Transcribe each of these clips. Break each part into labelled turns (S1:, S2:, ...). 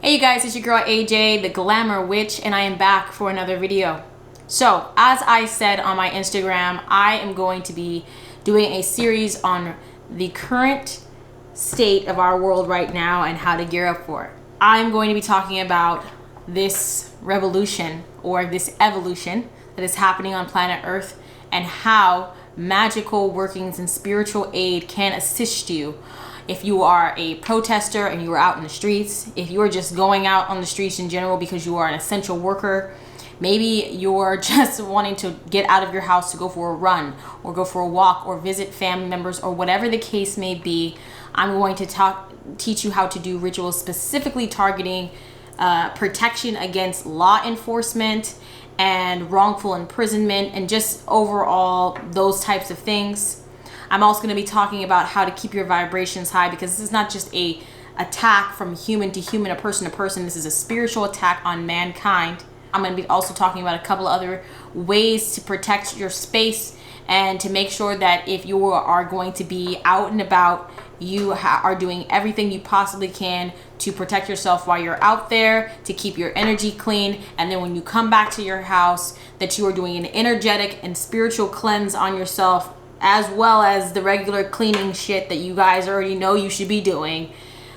S1: Hey you guys, it's your girl AJ, the Glamour Witch, and I am back for another video. So, as I said on my Instagram, I am going to be doing a series on the current state of our world right now and how to gear up for it. I'm going to be talking about this revolution or this evolution that is happening on planet Earth and how magical workings and spiritual aid can assist you. If you are a protester and you are out in the streets, if you are just going out on the streets in general because you are an essential worker, maybe you're just wanting to get out of your house to go for a run or go for a walk or visit family members or whatever the case may be, I'm going to teach you how to do rituals specifically targeting protection against law enforcement and wrongful imprisonment and just overall those types of things. I'm also going to be talking about how to keep your vibrations high, because this is not just a attack from human to human, a person to person. This is a spiritual attack on mankind. I'm going to be also talking about a couple of other ways to protect your space and to make sure that if you are going to be out and about, you are doing everything you possibly can to protect yourself while you're out there, to keep your energy clean, and then when you come back to your house, that you are doing an energetic and spiritual cleanse on yourself, as well as the regular cleaning shit that you guys already know you should be doing,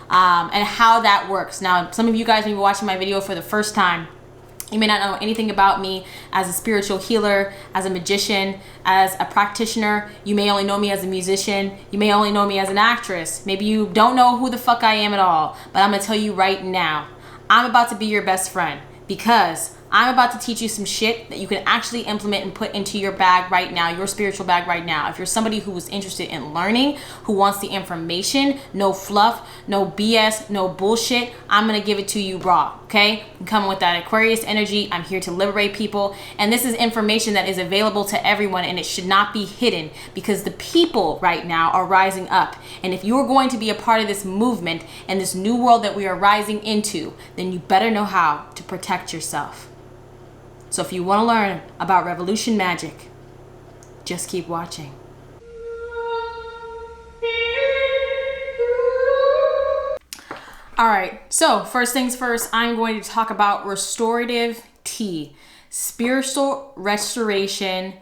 S1: and how that works. Now, some of you guys may be watching my video for the first time. You may not know anything about me as a spiritual healer, as a magician, as a practitioner. You may only know me as a musician. You may only know me as an actress. Maybe you don't know who the fuck I am at all. But I'm gonna tell you right now, I'm about to be your best friend, because I'm about to teach you some shit that you can actually implement and put into your bag right now, your spiritual bag right now. If you're somebody who is interested in learning, who wants the information, no fluff, no BS, no bullshit, I'm gonna give it to you raw, okay? I'm coming with that Aquarius energy. I'm here to liberate people. And this is information that is available to everyone, and it should not be hidden, because the people right now are rising up. And if you're going to be a part of this movement and this new world that we are rising into, then you better know how to protect yourself. So if you want to learn about revolution magic, just keep watching. All right, so first things first, I'm going to talk about restorative tea, spiritual restoration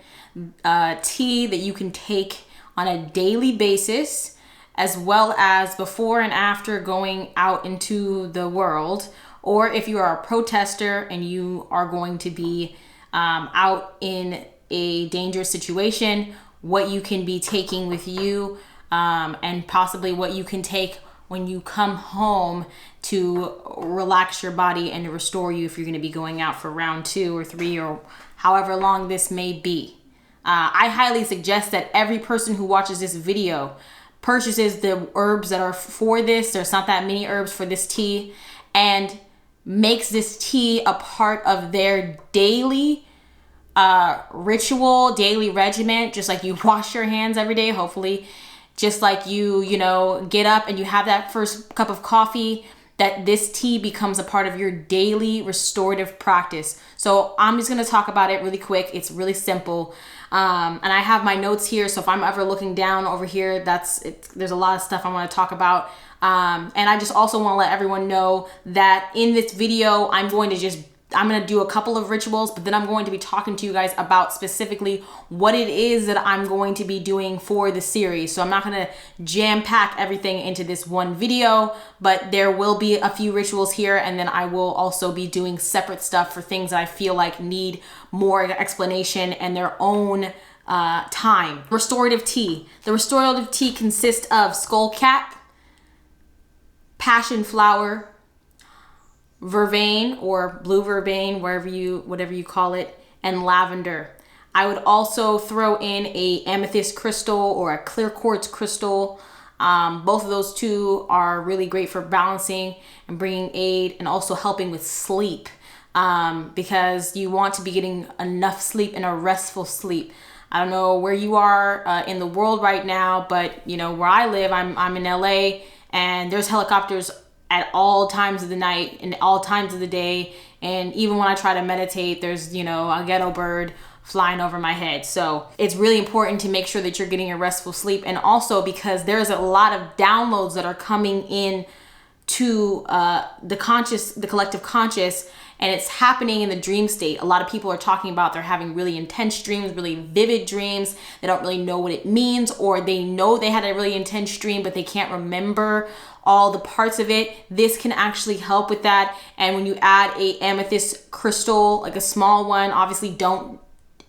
S1: tea that you can take on a daily basis, as well as before and after going out into the world. Or if you are a protester and you are going to be out in a dangerous situation, what you can be taking with you, and possibly what you can take when you come home to relax your body and to restore you if you're going to be going out for round 2 or 3 or however long this may be. I highly suggest that every person who watches this video purchases the herbs that are for this. There's not that many herbs for this tea, and makes this tea a part of their daily ritual, daily regimen, just like you wash your hands every day, hopefully, just like you get up and you have that first cup of coffee, that this tea becomes a part of your daily restorative practice. So I'm just going to talk about it really quick. It's really simple. And I have my notes here, so if I'm ever looking down over here, there's a lot of stuff I want to talk about. And I just also want to let everyone know that in this video, I'm going to do a couple of rituals, but then I'm going to be talking to you guys about specifically what it is that I'm going to be doing for the series. So I'm not going to jam pack everything into this one video, but there will be a few rituals here, and then I will also be doing separate stuff for things that I feel like need more explanation and their own time. Restorative tea. The restorative tea consists of skullcap, passion flower, vervain or blue vervain, whatever you call it, and lavender. I would also throw in a amethyst crystal or a clear quartz crystal. Both of those two are really great for balancing and bringing aid and also helping with sleep, because you want to be getting enough sleep and a restful sleep. I don't know where you are in the world right now, but where I live, I'm in LA, and there's helicopters at all times of the night and all times of the day. And even when I try to meditate, there's, a ghetto bird flying over my head. So it's really important to make sure that you're getting a restful sleep. And also because there's a lot of downloads that are coming in to the collective conscious, and it's happening in the dream state. A lot of people are talking about they're having really intense dreams, really vivid dreams. They don't really know what it means, or they know they had a really intense dream, but they can't remember all the parts of it. This can actually help with that. And when you add a amethyst crystal, like a small one, obviously don't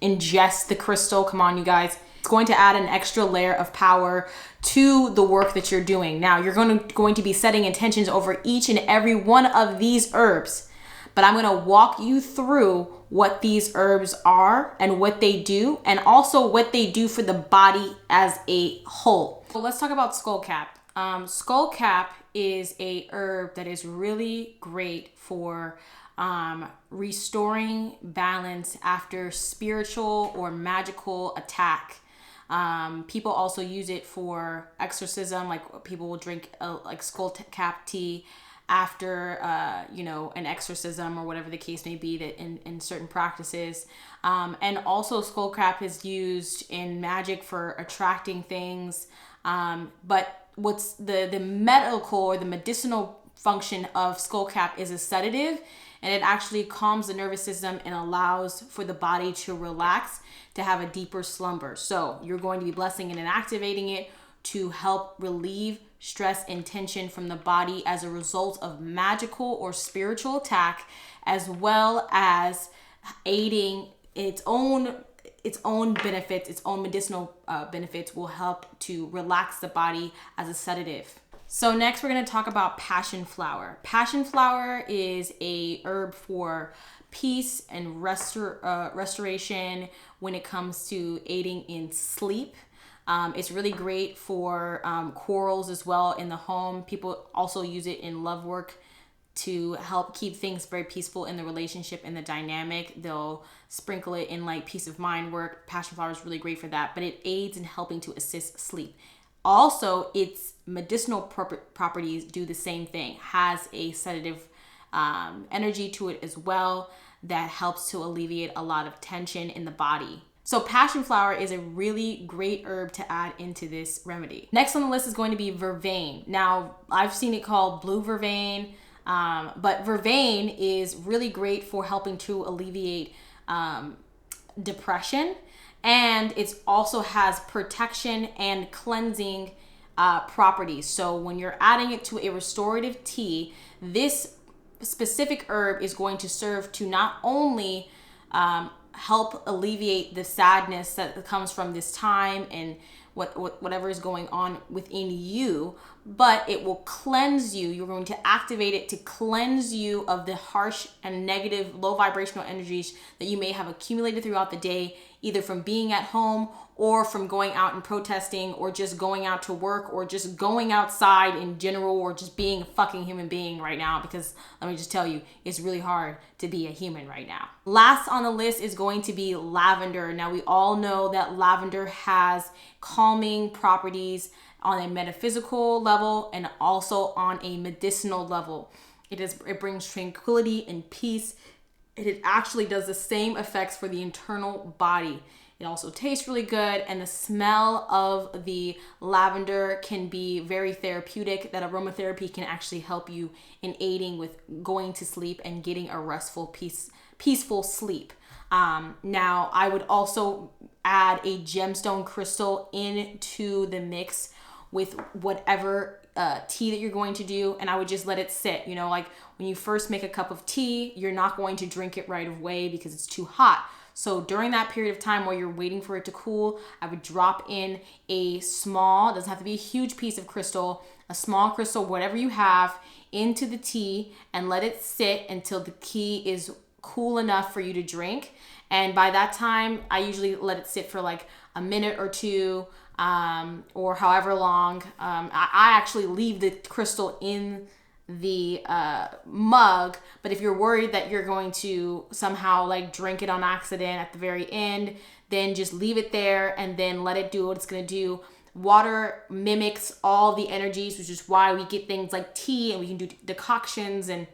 S1: ingest the crystal. Come on, you guys. It's going to add an extra layer of power to the work that you're doing. Now, you're going to be setting intentions over each and every one of these herbs. But I'm going to walk you through what these herbs are and what they do, and also what they do for the body as a whole. So let's talk about skullcap. Skullcap is a herb that is really great for restoring balance after spiritual or magical attack. People also use it for exorcism, like people will drink like skullcap tea after an exorcism or whatever the case may be, that in certain practices. And also skullcap is used in magic for attracting things. But what's the medical or the medicinal function of skullcap is a sedative, and it actually calms the nervous system and allows for the body to relax, to have a deeper slumber. So you're going to be blessing it and activating it to help relieve stress and tension from the body as a result of magical or spiritual attack, as well as aiding its own benefits, its own medicinal benefits will help to relax the body as a sedative. So next we're going to talk about passion flower. Passion flower is a herb for peace and restoration when it comes to aiding in sleep. It's really great for quarrels as well in the home. People also use it in love work to help keep things very peaceful in the relationship and the dynamic. They'll sprinkle it in like peace of mind work. Passion flower is really great for that, but it aids in helping to assist sleep. Also, its medicinal properties do the same thing. Has a sedative energy to it as well that helps to alleviate a lot of tension in the body. So passion flower is a really great herb to add into this remedy. Next on the list is going to be vervain. Now, I've seen it called blue vervain, but vervain is really great for helping to alleviate depression, and it also has protection and cleansing properties. So when you're adding it to a restorative tea, this specific herb is going to serve to not only help alleviate the sadness that comes from this time and whatever is going on within you, but it will cleanse you. You're going to activate it to cleanse you of the harsh and negative low vibrational energies that you may have accumulated throughout the day, either from being at home or from going out and protesting, or just going out to work, or just going outside in general, or just being a fucking human being right now, because let me just tell you, it's really hard to be a human right now. Last on the list is going to be lavender. Now, we all know that lavender has calming properties on a metaphysical level and also on a medicinal level. It brings tranquility and peace. It actually does the same effects for the internal body. It also tastes really good, and the smell of the lavender can be very therapeutic. That aromatherapy can actually help you in aiding with going to sleep and getting a restful, peaceful sleep. Now, I would also add a gemstone crystal into the mix with whatever tea that you're going to do, and I would just let it sit. You know, like when you first make a cup of tea, you're not going to drink it right away because it's too hot. So during that period of time while you're waiting for it to cool, I would drop in a small, doesn't have to be a huge piece of crystal, a small crystal, whatever you have, into the tea, and let it sit until the tea is cool enough for you to drink. And by that time, I usually let it sit for like a minute or two, or however long. I actually leave the crystal in the mug, but if you're worried that you're going to somehow like drink it on accident at the very end, then just leave it there and then let it do what it's going to do. Water mimics all the energies, which is why we get things like tea, and we can do decoctions and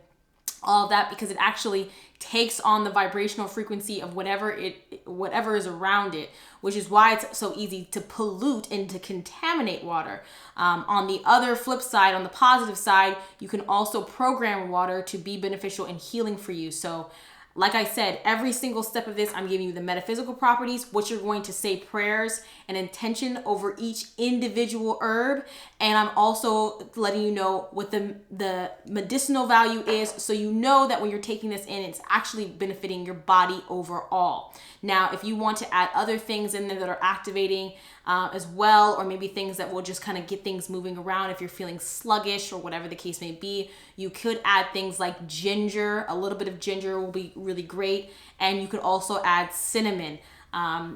S1: all of that, because it actually takes on the vibrational frequency of whatever is around it, which is why it's so easy to pollute and to contaminate water. On the other flip side, on the positive side, you can also program water to be beneficial and healing for you. So like I said, every single step of this, I'm giving you the metaphysical properties, what you're going to say prayers and intention over each individual herb. And I'm also letting you know what the medicinal value is, so you know that when you're taking this in, it's actually benefiting your body overall. Now, if you want to add other things in there that are activating as well, or maybe things that will just kind of get things moving around if you're feeling sluggish or whatever the case may be, you could add things like ginger. A little bit of ginger will be really great. And you could also add cinnamon.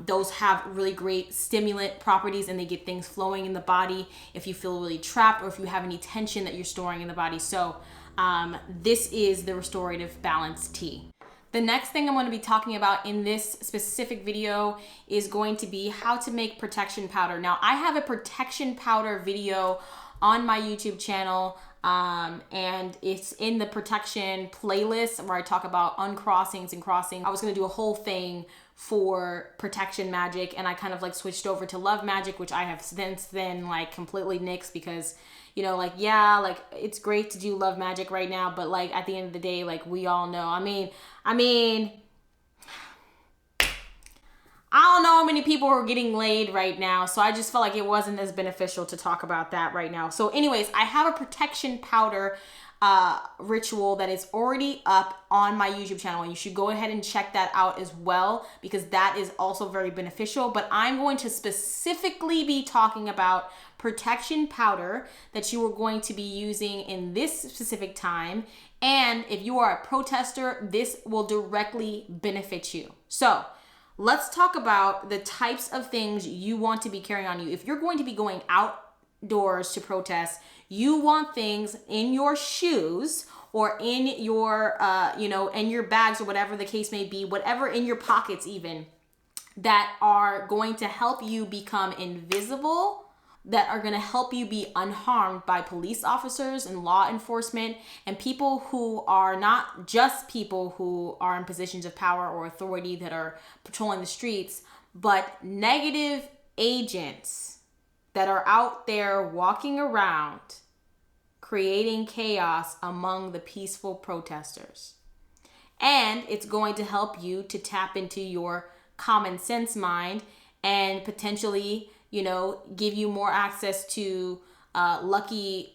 S1: Those have really great stimulant properties, and they get things flowing in the body if you feel really trapped or if you have any tension that you're storing in the body. So this is the restorative balance tea. The next thing I'm going to be talking about in this specific video is going to be how to make protection powder. Now, I have a protection powder video on my YouTube channel, and it's in the protection playlist where I talk about uncrossings and crossing. I was going to do a whole thing for protection magic, and I kind of like switched over to love magic, which I have since then like completely nixed, because you know, like, yeah, like it's great to do love magic right now, but like at the end of the day, like we all know, I mean, I don't know how many people are getting laid right now, so I just felt like it wasn't as beneficial to talk about that right now. So anyways, I have a protection powder ritual that is already up on my YouTube channel, and you should go ahead and check that out as well, because that is also very beneficial. But I'm going to specifically be talking about protection powder that you are going to be using in this specific time. And if you are a protester, this will directly benefit you. So let's talk about the types of things you want to be carrying on you. If you're going to be going outdoors to protest, you want things in your shoes or in your, in your bags or whatever the case may be, whatever in your pockets even, that are going to help you become invisible, that are going to help you be unharmed by police officers and law enforcement and people who are not just people who are in positions of power or authority that are patrolling the streets, but negative agents that are out there walking around creating chaos among the peaceful protesters. And it's going to help you to tap into your common sense mind and potentially, give you more access to lucky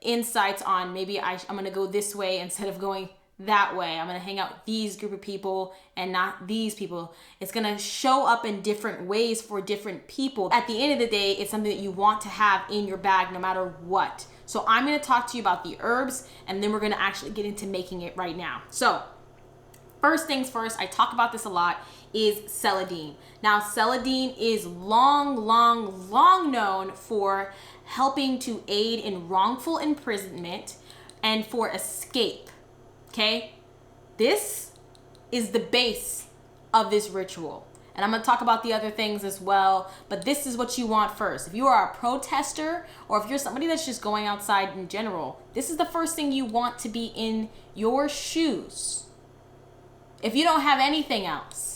S1: insights on maybe I'm going to go this way instead of going that way. I'm going to hang out with these group of people and not these people. It's going to show up in different ways for different people. At the end of the day, it's something that you want to have in your bag no matter what. So I'm going to talk to you about the herbs, and then we're going to actually get into making it right now. So first things first, I talk about this a lot, is celandine. Now, celandine is long known for helping to aid in wrongful imprisonment and for escape, okay? This is the base of this ritual. And I'm going to talk about the other things as well, but this is what you want first. If you are a protester, or if you're somebody that's just going outside in general, this is the first thing you want to be in your shoes. If you don't have anything else,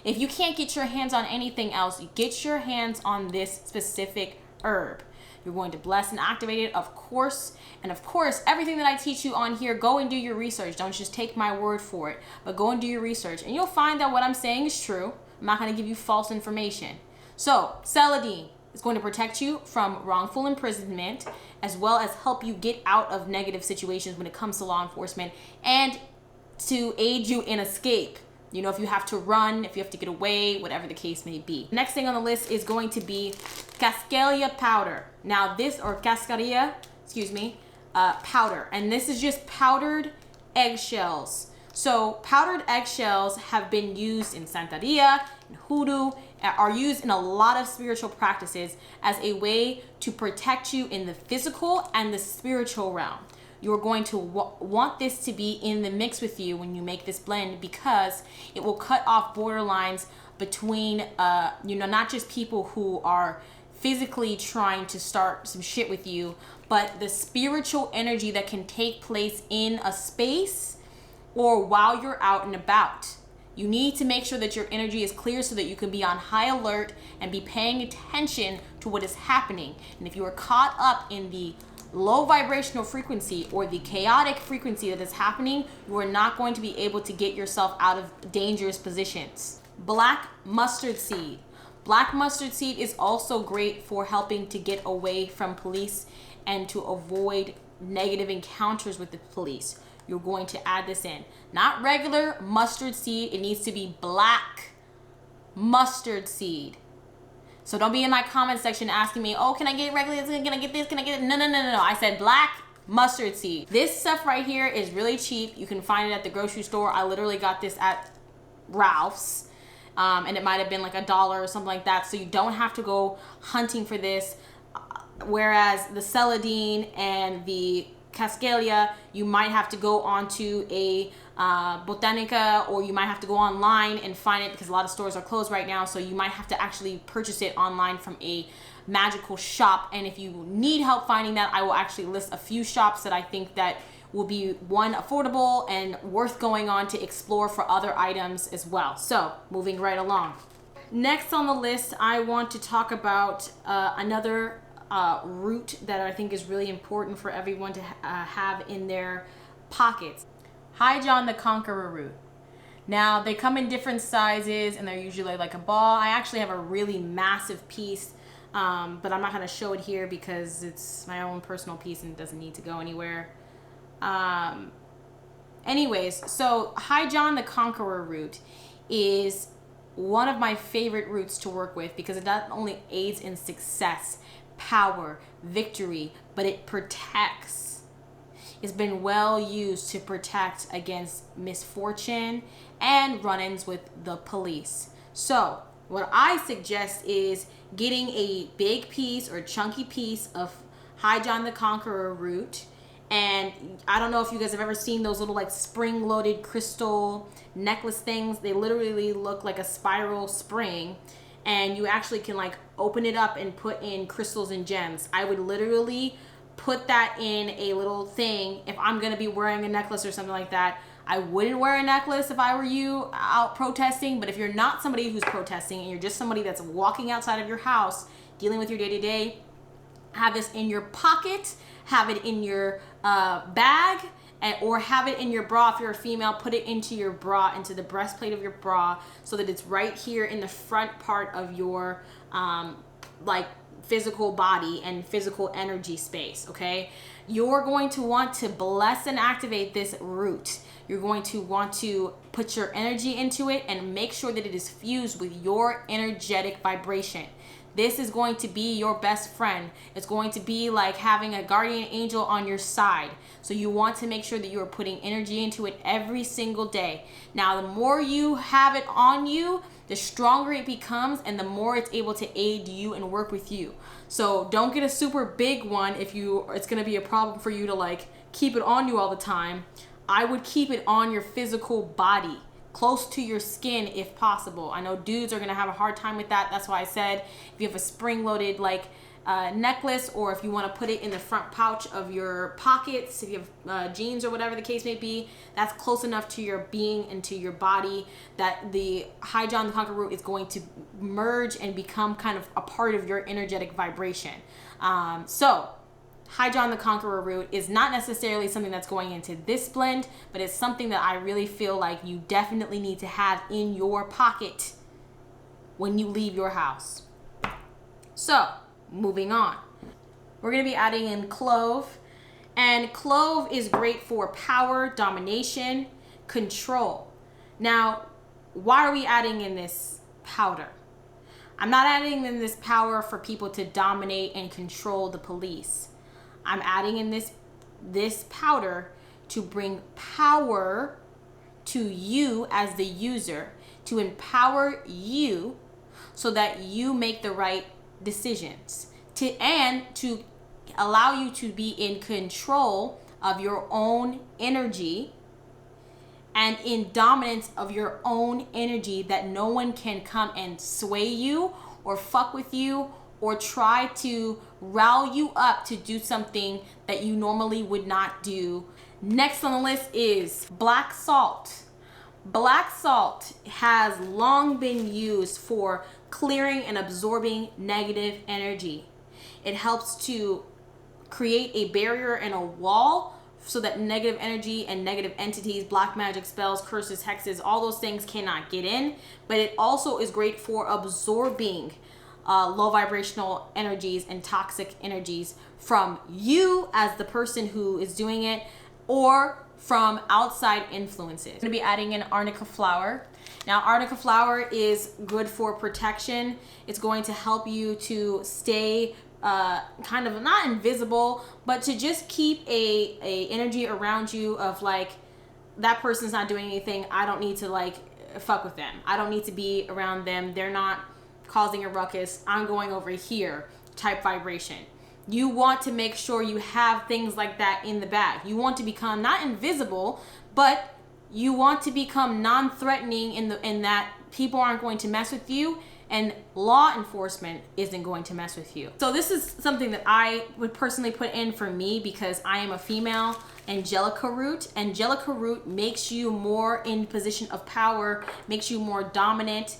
S1: if you can't get your hands on anything else, get your hands on this specific herb. You're going to bless and activate it, of course. And of course, everything that I teach you on here, go and do your research. Don't just take my word for it, but go and do your research. And you'll find that what I'm saying is true. I'm not going to give you false information. So, celandine is going to protect you from wrongful imprisonment, as well as help you get out of negative situations when it comes to law enforcement, and to aid you in escape. If you have to run, if you have to get away, whatever the case may be. Next thing on the list is going to be cascadia powder. Now cascadia, powder. And this is just powdered eggshells. So powdered eggshells have been used in Santeria, in hoodoo, are used in a lot of spiritual practices as a way to protect you in the physical and the spiritual realm. You're going to want this to be in the mix with you when you make this blend, because it will cut off borderlines between, not just people who are physically trying to start some shit with you, but the spiritual energy that can take place in a space or while you're out and about. You need to make sure that your energy is clear so that you can be on high alert and be paying attention to what is happening. And if you are caught up in the low vibrational frequency or the chaotic frequency that is happening, you are not going to be able to get yourself out of dangerous positions. Black mustard seed. Black mustard seed is also great for helping to get away from police and to avoid negative encounters with the police. You're going to add this in. Not regular mustard seed. It needs to be black mustard seed. So don't be in my comment section asking me, oh, can I get regular? Can I get this? Can I get it? No. I said black mustard seed. This stuff right here is really cheap. You can find it at the grocery store. I literally got this at Ralph's. And it might have been like $1 or something like that. So you don't have to go hunting for this. Whereas the celandine and the cascalia, you might have to go onto a botanica, or you might have to go online and find it because a lot of stores are closed right now. So you might have to actually purchase it online from a magical shop. And if you need help finding that, I will actually list a few shops that I think that will be, one, affordable and worth going on to explore for other items as well. So moving right along. Next on the list, I want to talk about another root that I think is really important for everyone to have in their pockets. High John the Conqueror root. Now they come in different sizes and they're usually like a ball. I actually have a really massive piece, but I'm not going to show it here because it's my own personal piece and it doesn't need to go anywhere. Anyways, so High John the Conqueror root is one of my favorite roots to work with because it not only aids in success, power, victory, but it protects. It's been well used to protect against misfortune and run-ins with the police. So what I suggest is getting a big piece or chunky piece of High John the Conqueror root. And I don't know if you guys have ever seen those little like spring-loaded crystal necklace things. They literally look like a spiral spring. And you actually can like open it up and put in crystals and gems. I would literally put that in a little thing if I'm going to be wearing a necklace or something like that. I wouldn't wear a necklace if I were you out protesting. But if you're not somebody who's protesting and you're just somebody that's walking outside of your house, dealing with your day-to-day, have this in your pocket, have it in your bag, or have it in your bra. If you're a female, put it into your bra, into the breastplate of your bra, so that it's right here in the front part of your like physical body and physical energy space. Okay, you're going to want to bless and activate this root. You're going to want to put your energy into it and make sure that it is fused with your energetic vibration. This is going to be your best friend. It's going to be like having a guardian angel on your side. So you want to make sure that you are putting energy into it every single day. Now, the more you have it on you, the stronger it becomes and the more it's able to aid you and work with you. So don't get a super big one if it's going to be a problem for you to like keep it on you all the time. I would keep it on your physical body, close to your skin if possible. I know dudes are going to have a hard time with that. That's why I said if you have a spring-loaded like necklace, or if you want to put it in the front pouch of your pockets, if you have jeans or whatever the case may be, that's close enough to your being and to your body that the High John the Conqueror root is going to merge and become kind of a part of your energetic vibration. So High John the Conqueror root is not necessarily something that's going into this blend, but it's something that I really feel like you definitely need to have in your pocket when you leave your house. So, moving on. We're going to be adding in clove. And clove is great for power, domination, control. Now, why are we adding in this powder? I'm not adding in this power for people to dominate and control the police. I'm adding in this powder to bring power to you as the user, to empower you so that you make the right decisions, and to allow you to be in control of your own energy and in dominance of your own energy, that no one can come and sway you or fuck with you or try to rile you up to do something that you normally would not do. Next on the list is black salt. Black salt has long been used for clearing and absorbing negative energy. It helps to create a barrier and a wall so that negative energy and negative entities, black magic spells, curses, hexes, all those things cannot get in. But it also is great for absorbing low vibrational energies and toxic energies from you as the person who is doing it, or from outside influences. I'm going to be adding in arnica flower. Now, arnica flower is good for protection. It's going to help you to stay kind of not invisible, but to just keep a energy around you of like, that person's not doing anything, I don't need to like fuck with them, I don't need to be around them, they're not causing a ruckus, I'm going over here type vibration. You want to make sure you have things like that in the bag. You want to become not invisible, but you want to become non-threatening in that people aren't going to mess with you and law enforcement isn't going to mess with you. So this is something that I would personally put in for me because I am a female. Angelica root. Angelica root makes you more in position of power, makes you more dominant.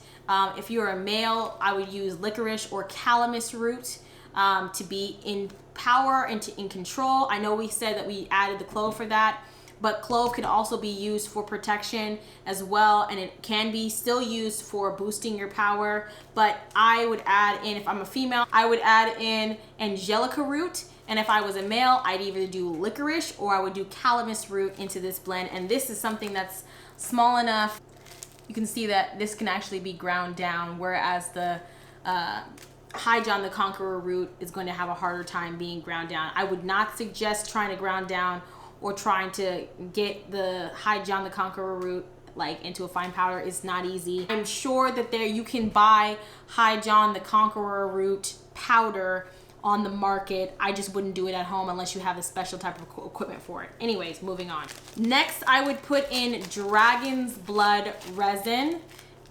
S1: If you're a male, I would use licorice or calamus root to be in power and in control. I know we said that we added the clove for that, but clove can also be used for protection as well, and it can be still used for boosting your power. But I would add in, if I'm a female, I would add in angelica root, and if I was a male, I'd either do licorice or I would do calamus root into this blend. And this is something that's small enough, you can see that this can actually be ground down, whereas the High John the Conqueror root is going to have a harder time being ground down. I would not suggest trying to ground down or trying to get the High John the Conqueror root like into a fine powder. Is not easy. I'm sure that you can buy High John the Conqueror root powder on the market. I just wouldn't do it at home unless you have a special type of equipment for it. Anyways, moving on. Next, I would put in dragon's blood resin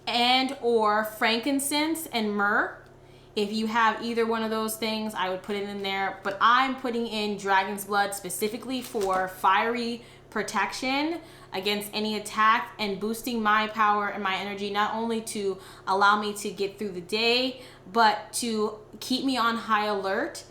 S1: and or frankincense and myrrh. If you have either one of those things, I would put it in there. But I'm putting in dragon's blood specifically for fiery protection against any attack and boosting my power and my energy, not only to allow me to get through the day, but to keep me on high alert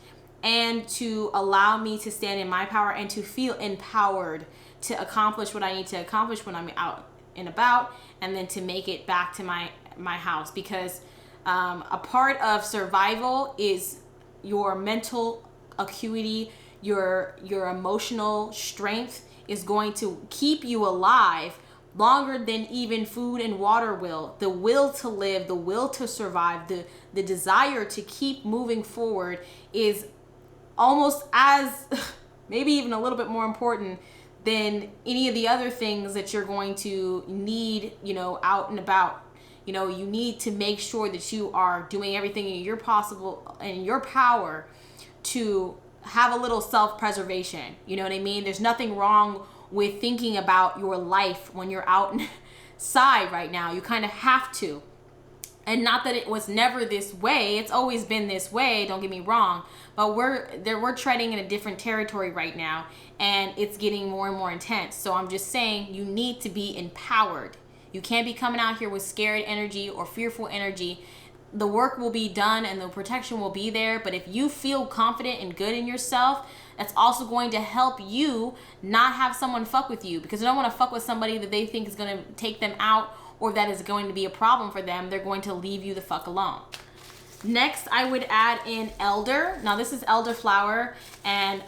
S1: and to allow me to stand in my power and to feel empowered to accomplish what I need to accomplish when I'm out and about, and then to make it back to my house. Because a part of survival is your mental acuity, your emotional strength is going to keep you alive longer than even food and water will. The will to live, the will to survive, the desire to keep moving forward is almost as, maybe even a little bit more important than any of the other things that you're going to need, out and about. You need to make sure that you are doing everything in your power to have a little self-preservation. You know what I mean? There's nothing wrong with thinking about your life when you're outside right now. You kind of have to. And not that it was never this way. It's always been this way, don't get me wrong. But we're treading in a different territory right now, and it's getting more and more intense. So I'm just saying, you need to be empowered. You can't be coming out here with scared energy or fearful energy. The work will be done and the protection will be there. But if you feel confident and good in yourself, that's also going to help you not have someone fuck with you, because you don't want to fuck with somebody that they think is going to take them out or that is going to be a problem for them. They're going to leave you the fuck alone. Next, I would add in elder. Now, this is elder flower, and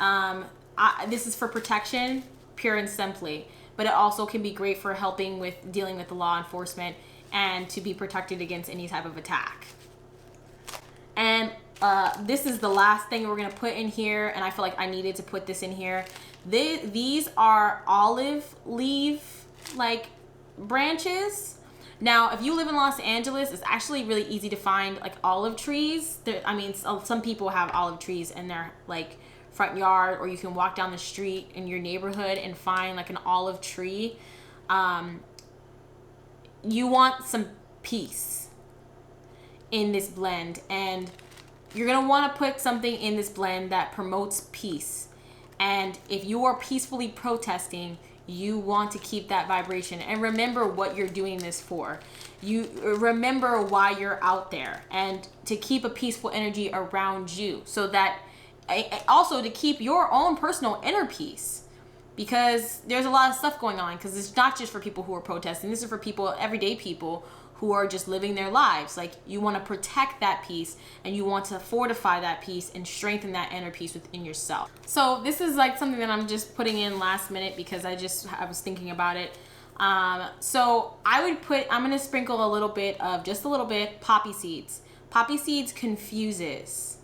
S1: this is for protection, pure and simply. But it also can be great for helping with dealing with the law enforcement and to be protected against any type of attack. And this is the last thing we're going to put in here, and I feel like I needed to put this in here. These are olive leaf like branches. Now, if you live in Los Angeles, it's actually really easy to find like olive trees. Some people have olive trees in their like front yard, or you can walk down the street in your neighborhood and find like an olive tree. You want some peace in this blend, and you're going to want to put something in this blend that promotes peace. And if you are peacefully protesting, you want to keep that vibration. And remember what you're doing this for. You remember why you're out there, and to keep a peaceful energy around you, so that also to keep your own personal inner peace, because there's a lot of stuff going on. Because it's not just for people who are protesting. This is for people, everyday people, who are just living their lives. Like, you want to protect that peace, and you want to fortify that peace and strengthen that inner peace within yourself. So this is like something that I'm just putting in last minute because I was thinking about it. So I'm going to sprinkle a little bit of, just a little bit, poppy seeds. Poppy seeds confuses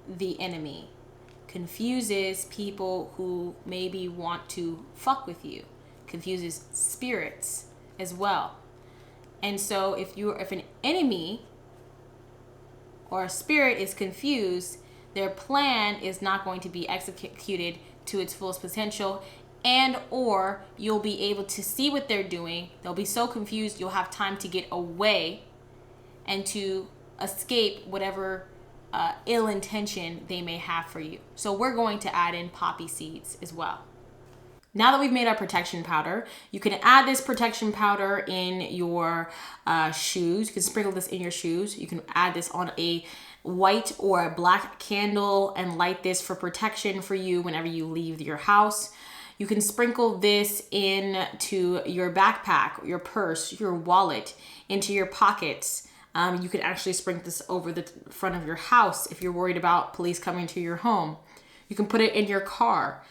S1: the enemy, confuses people who maybe want to fuck with you, confuses spirits as well. And so if an enemy or a spirit is confused, their plan is not going to be executed to its fullest potential, and or you'll be able to see what they're doing. They'll be so confused, you'll have time to get away and to escape whatever ill intention they may have for you. So we're going to add in poppy seeds as well. Now that we've made our protection powder, you can add this protection powder in your shoes. You can sprinkle this in your shoes. You can add this on a white or a black candle and light this for protection for you whenever you leave your house. You can sprinkle this into your backpack, your purse, your wallet, into your pockets. You can actually sprinkle this over the front of your house if you're worried about police coming to your home. You can put it in your car.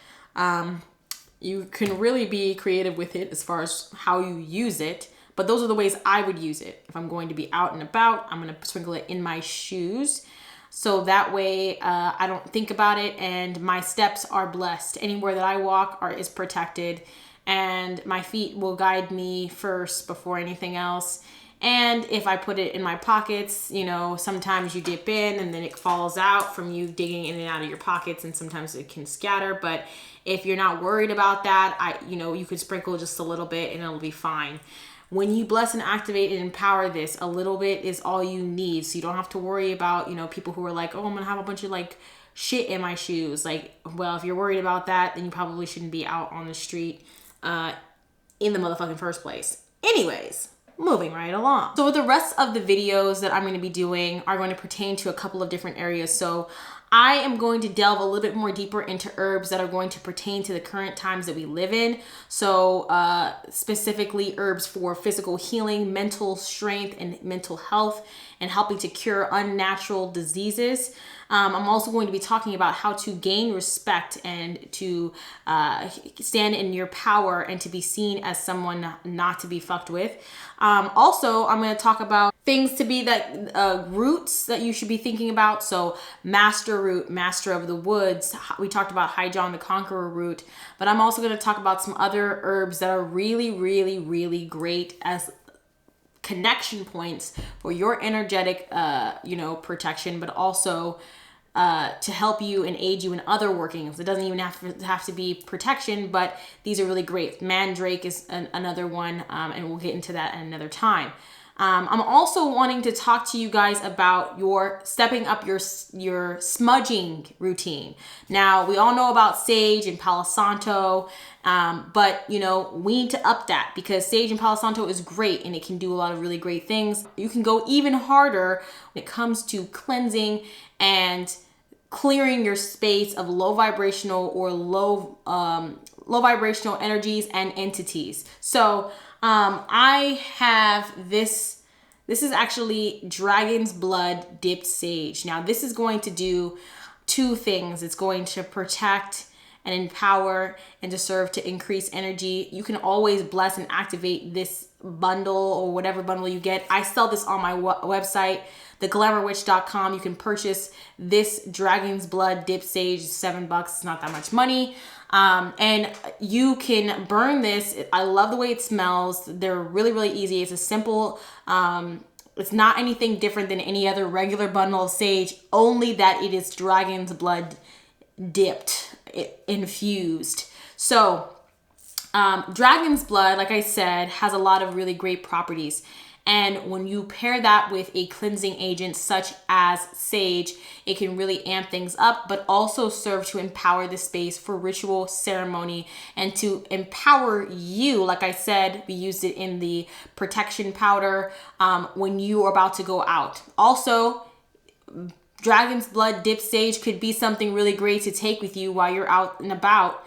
S1: You can really be creative with it as far as how you use it, but those are the ways I would use it. If I'm going to be out and about, I'm going to sprinkle it in my shoes. So that way I don't think about it, and my steps are blessed. Anywhere that I walk is protected, and my feet will guide me first before anything else. And if I put it in my pockets, sometimes you dip in and then it falls out from you digging in and out of your pockets, and sometimes it can scatter. But if you're not worried about that, you could sprinkle just a little bit and it'll be fine. When you bless and activate and empower this, a little bit is all you need. So you don't have to worry about, people who are like, oh, I'm going to have a bunch of shit in my shoes. Well, if you're worried about that, then you probably shouldn't be out on the street in the motherfucking first place. Anyways, moving right along. So the rest of the videos that I'm going to be doing are going to pertain to a couple of different areas. So I am going to delve a little bit more deeper into herbs that are going to pertain to the current times that we live in. So specifically herbs for physical healing, mental strength, and mental health, and helping to cure unnatural diseases. I'm also going to be talking about how to gain respect and to stand in your power and to be seen as someone not to be fucked with. Also, I'm going to talk about things to be that roots that you should be thinking about. So master root, master of the woods. We talked about High John the Conqueror root, but I'm also going to talk about some other herbs that are really, really, really great as connection points for your energetic, protection, but also to help you and aid you in other workings. It doesn't even have to be protection, but these are really great. Mandrake is another one, and we'll get into that at another time. I'm also wanting to talk to you guys about your stepping up your smudging routine. Now, we all know about sage and Palo Santo, but we need to up that, because sage and Palo Santo is great and it can do a lot of really great things. You can go even harder when it comes to cleansing and clearing your space of low vibrational or low vibrational energies and entities. So I have this is actually dragon's blood dipped sage. Now this is going to do two things. It's going to protect and empower and to serve to increase energy. You can always bless and activate this bundle or whatever bundle you get. I sell this on my website, theglamourwitch.com. You can purchase this dragon's blood dipped sage. It's $7. It's not that much money. And you can burn this. I love the way it smells. They're really, really easy. It's a simple, it's not anything different than any other regular bundle of sage, only that it is dragon's blood dipped, infused. So, dragon's blood, like I said, has a lot of really great properties. And when you pair that with a cleansing agent such as sage, it can really amp things up, but also serve to empower the space for ritual, ceremony, and to empower you. Like I said, we used it in the protection powder when you are about to go out. Also, dragon's blood dip sage could be something really great to take with you while you're out and about,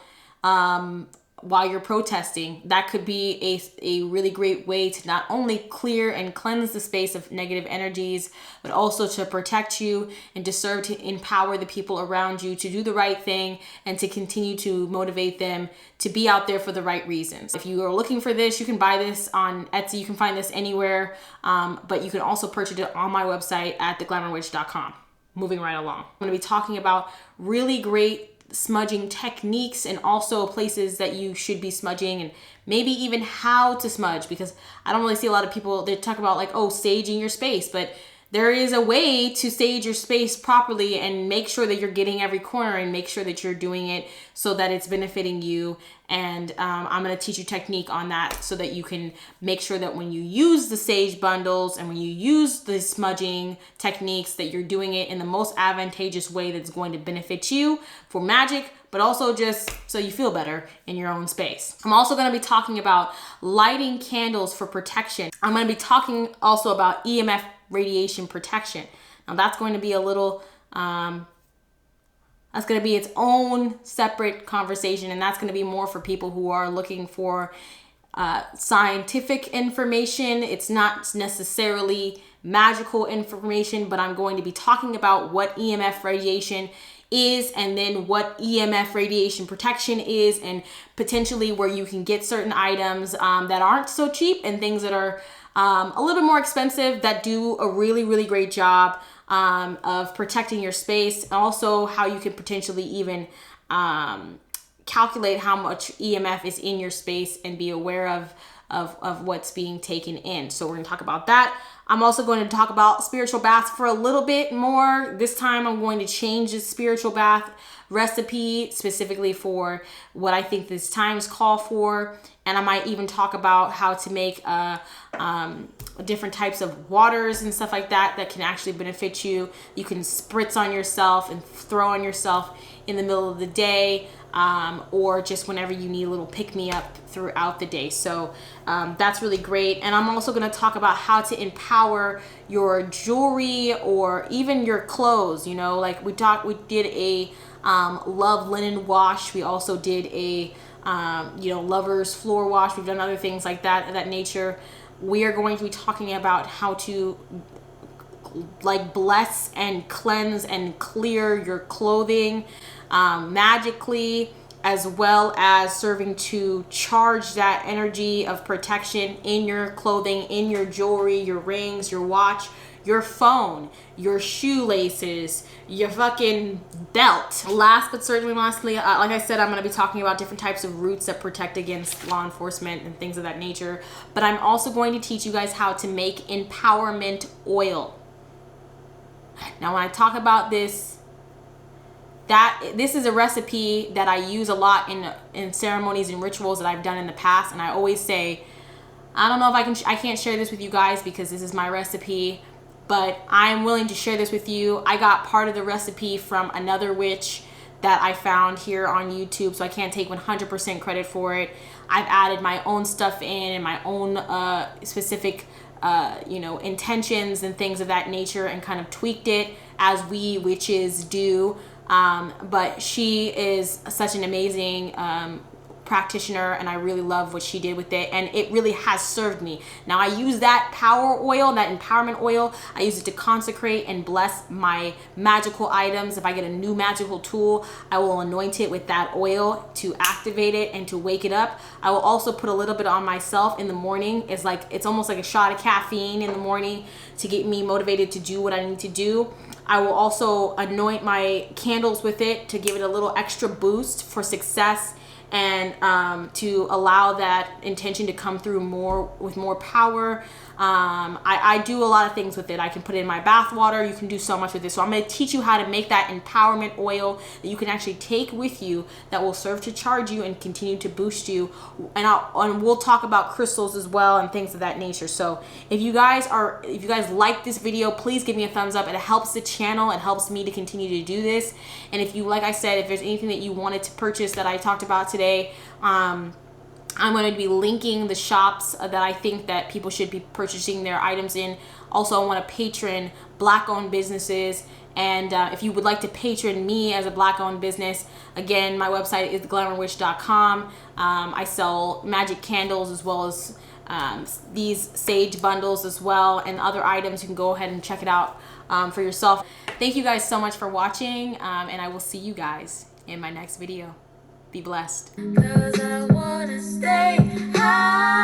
S1: while you're protesting. That could be a really great way to not only clear and cleanse the space of negative energies, but also to protect you and to serve to empower the people around you to do the right thing and to continue to motivate them to be out there for the right reasons. If you are looking for this, you can buy this on Etsy. You can find this anywhere, but you can also purchase it on my website at theglamourwitch.com. Moving right along, I'm going to be talking about really great smudging techniques and also places that you should be smudging, and maybe even how to smudge, because I don't really see a lot of people that talk about like, oh, saging your space, but there is a way to sage your space properly and make sure that you're getting every corner and make sure that you're doing it so that it's benefiting you. And I'm going to teach you technique on that so that you can make sure that when you use the sage bundles and when you use the smudging techniques, that you're doing it in the most advantageous way that's going to benefit you for magic, but also just so you feel better in your own space. I'm also going to be talking about lighting candles for protection. I'm going to be talking also about EMF radiation protection. Now that's going to be a little, that's going to be its own separate conversation, and that's going to be more for people who are looking for scientific information. It's not necessarily magical information, but I'm going to be talking about what EMF radiation is, and then what EMF radiation protection is, and potentially where you can get certain items that aren't so cheap and things that are a little bit more expensive that do a really, really great job of protecting your space. And also how you can potentially even calculate how much EMF is in your space and be aware of what's being taken in. So we're going to talk about that. I'm also going to talk about spiritual baths for a little bit more. This time I'm going to change the spiritual bath recipe specifically for what I think this times call for. And I might even talk about how to make different types of waters and stuff like that that can actually benefit you. You can spritz on yourself and throw on yourself in the middle of the day, or just whenever you need a little pick-me-up throughout the day. So that's really great. And I'm also going to talk about how to empower your jewelry or even your clothes. You know, like we did a love linen wash. We also did a lovers floor wash. We've done other things like that of that nature. We are going to be talking about how to like bless and cleanse and clear your clothing magically, as well as serving to charge that energy of protection in your clothing, in your jewelry, your rings, your watch, your phone, your shoelaces, your fucking belt. Last but certainly lastly, like I said, I'm going to be talking about different types of roots that protect against law enforcement and things of that nature. But I'm also going to teach you guys how to make empowerment oil. Now, when I talk about this, this is a recipe that I use a lot in ceremonies and rituals that I've done in the past. And I always say, I don't know if I can't share this with you guys because this is my recipe, but I am willing to share this with you. I got part of the recipe from another witch that I found here on YouTube, so I can't take 100% credit for it. I've added my own stuff in and my own specific intentions and things of that nature, and kind of tweaked it as we witches do. But she is such an amazing practitioner, and I really love what she did with it, and it really has served me. Now I use that power oil, that empowerment oil, I use it to consecrate and bless my magical items. If I get a new magical tool, I will anoint it with that oil to activate it and to wake it up. I will also put a little bit on myself in the morning. It's almost like a shot of caffeine in the morning to get me motivated to do what I need to do. I will also anoint my candles with it to give it a little extra boost for success and to allow that intention to come through more with more power. I do a lot of things with it. I can put it in my bath water. You can do so much with this. So I'm going to teach you how to make that empowerment oil that you can actually take with you that will serve to charge you and continue to boost you. And we'll talk about crystals as well and things of that nature. So if you guys like this video, please give me a thumbs up. It helps the channel. It helps me to continue to do this. And if you, like I said, if there's anything that you wanted to purchase that I talked about today, I'm going to be linking the shops that I think that people should be purchasing their items in. Also, I want to patron Black-owned businesses. And if you would like to patron me as a Black-owned business, again, my website is glamourwitch.com. I sell magic candles as well as these sage bundles as well, and other items. You can go ahead and check it out for yourself. Thank you guys so much for watching, and I will see you guys in my next video. Be blessed. 'Cause I wanna stay high.